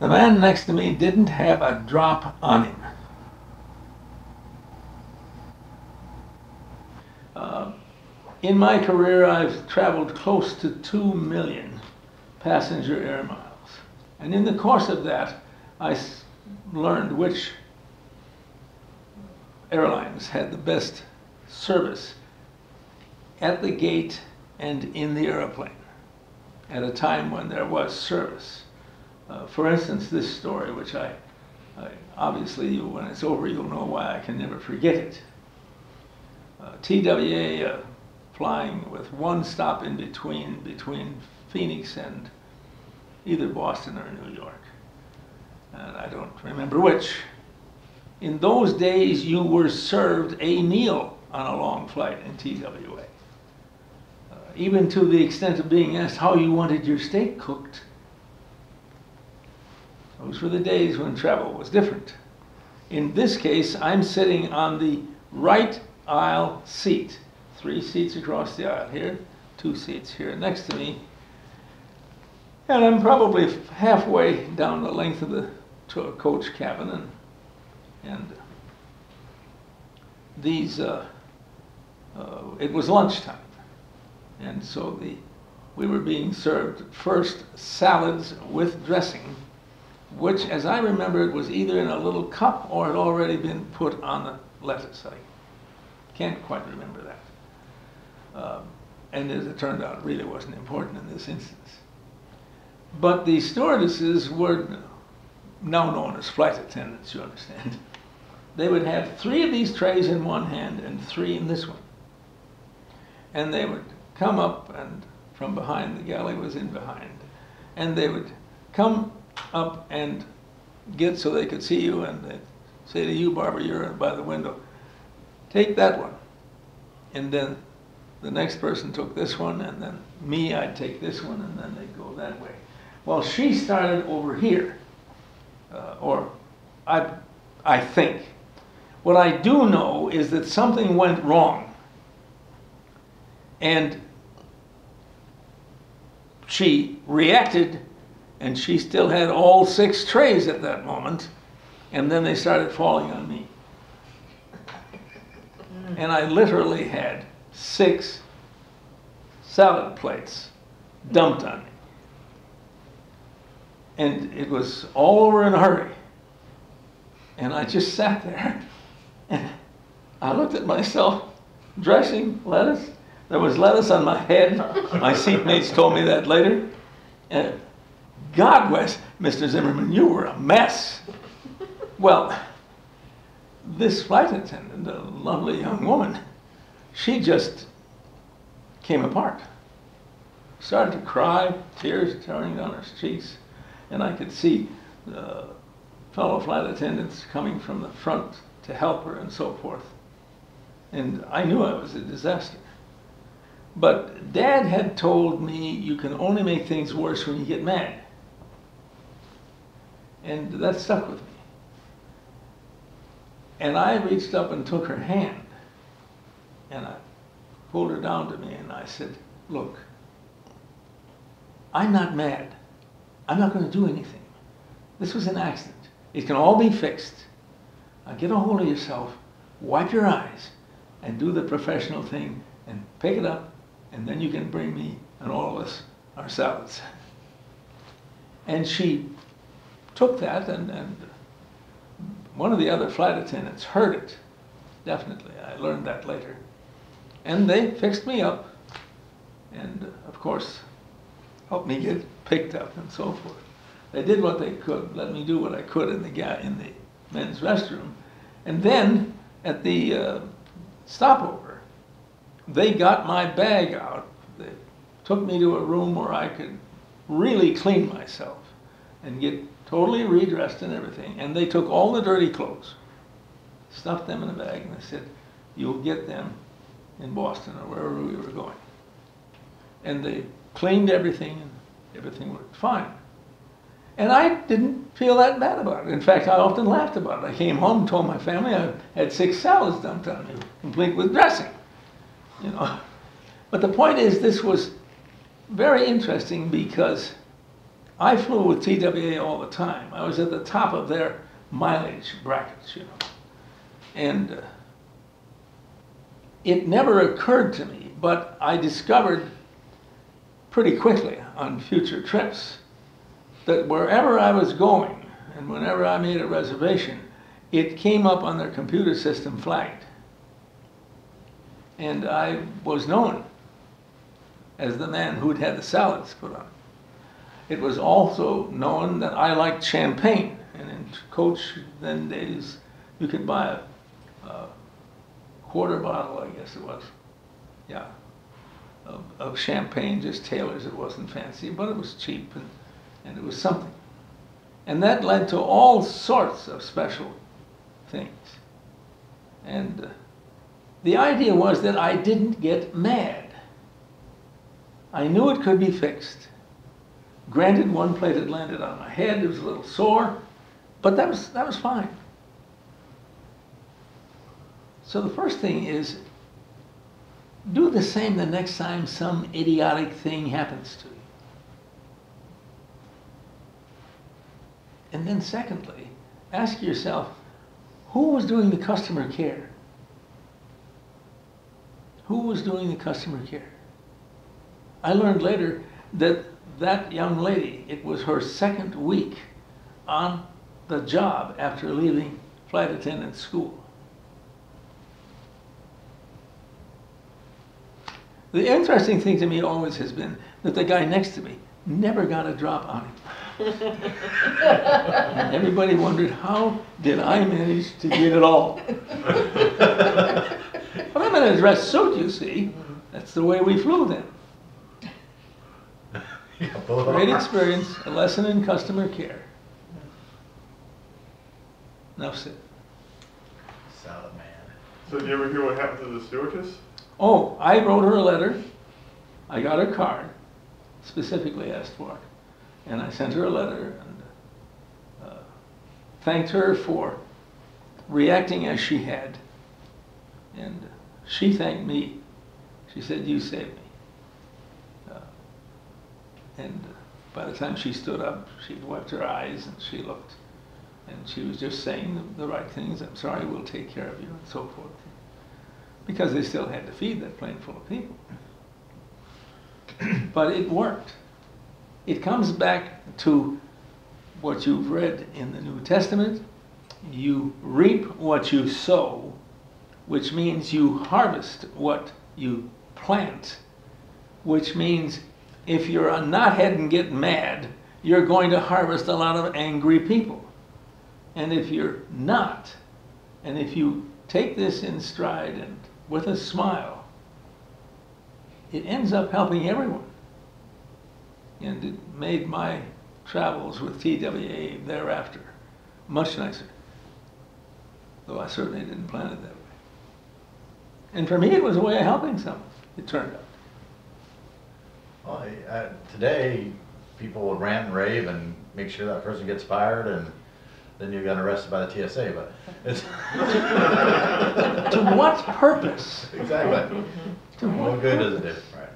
The man next to me didn't have a drop on him. In my career, I've traveled close to 2 million passenger air miles. And in the course of that, I learned which airlines had the best service at the gate and in the airplane at a time when there was service. For instance, this story, which I obviously, when it's over, you'll know why I can never forget it. TWA flying with one stop in between Phoenix and either Boston or New York. And I don't remember which. In those days, you were served a meal on a long flight in TWA. Even to the extent of being asked how you wanted your steak cooked. Those were the days when travel was different. In this case, I'm sitting on the right aisle seat. 3 seats across the aisle here, 2 seats here next to me. And I'm probably halfway down the length of the coach cabin, and these, it was lunchtime. And so we were being served first salads with dressing, which, as I remember, it was either in a little cup or had already been put on the lettuce. I can't quite remember that. And as it turned out, it really wasn't important in this instance. But the stewardesses were now known as flight attendants, you understand. They would have 3 of these trays in one hand and 3 in this one. And they would come up, and from behind, the galley was in behind, and they would come up and get so they could see you, and they'd say to you, Barbara, you're by the window, take that one. And then the next person took this one, and then me, I'd take this one, and then they'd go that way. Well, she started over here, or I think. What I do know is that something went wrong, and she reacted, and she still had all 6 trays at that moment, and then they started falling on me. And I literally had 6 salad plates dumped on me. And it was all over in a hurry. And I just sat there, and I looked at myself, dressing lettuce. There was lettuce on my head. My seatmates told me that later. And God bless, Mr. Zimmerman, you were a mess. Well, this flight attendant, a lovely young woman, she just came apart. Started to cry, tears turning down her cheeks, and I could see fellow flight attendants coming from the front to help her and so forth. And I knew I was a disaster. But Dad had told me you can only make things worse when you get mad. And that stuck with me. And I reached up and took her hand, and I pulled her down to me, and I said, look, I'm not mad. I'm not going to do anything. This was an accident. It can all be fixed. Now get a hold of yourself, wipe your eyes, and do the professional thing, and pick it up, and then you can bring me and all of us our salads. And she took that, and one of the other flight attendants heard it, definitely. I learned that later. And they fixed me up, and of course, helped me get picked up and so forth. They did what they could, let me do what I could in the men's restroom. And then, at the stopover, they got my bag out. They took me to a room where I could really clean myself and get totally redressed and everything. And they took all the dirty clothes, stuffed them in a bag, and they said, you'll get them in Boston or wherever we were going. And they cleaned everything, and everything worked fine. And I didn't feel that bad about it. In fact, I often laughed about it. I came home and told my family I had 6 salads dumped on me, complete with dressing. You know. But the point is, this was very interesting because I flew with TWA all the time. I was at the top of their mileage brackets, you know. And it never occurred to me, but I discovered pretty quickly on future trips that wherever I was going and whenever I made a reservation, it came up on their computer system flagged. And I was known as the man who'd had the salads put on. It was also known that I liked champagne. And in Coach then days, you could buy a quarter bottle, I guess it was, yeah, of champagne, just Taylor's. It wasn't fancy, but it was cheap and it was something. And that led to all sorts of special things. And the idea was that I didn't get mad. I knew it could be fixed. Granted, one plate had landed on my head, it was a little sore, but that was fine. So the first thing is, do the same the next time some idiotic thing happens to you. And then secondly, ask yourself, who was doing the customer care? Who was doing the customer care? I learned later that that young lady, it was her second week on the job after leaving flight attendant school. The interesting thing to me always has been that the guy next to me never got a drop on him. And everybody wondered, how did I manage to get it all? But I'm in a dress suit, you see. That's the way we flew then. Great experience, a lesson in customer care. Enough said. Salad man. So did you ever hear what happened to the stewardess? Oh, I wrote her a letter. I got her card, specifically asked for it. And I sent her a letter and thanked her for reacting as she had. And she thanked me. She said, "You saved me." And by the time she stood up, she'd wiped her eyes and she looked. And she was just saying the right things. "I'm sorry, we'll take care of you," and so forth. Because they still had to feed that plane full of people. But it worked. It comes back to what you've read in the New Testament. You reap what you sow, which means you harvest what you plant, which means if you're a knothead and get mad, you're going to harvest a lot of angry people. And if you're not, and if you take this in stride and with a smile, it ends up helping everyone. And it made my travels with TWA thereafter much nicer, though I certainly didn't plan it that way. And for me, it was a way of helping someone, it turned out. Well, today, people would rant and rave and make sure that person gets fired, and then you got arrested by the TSA. But it's to what purpose? Exactly. To What what good does it purpose? do? Right.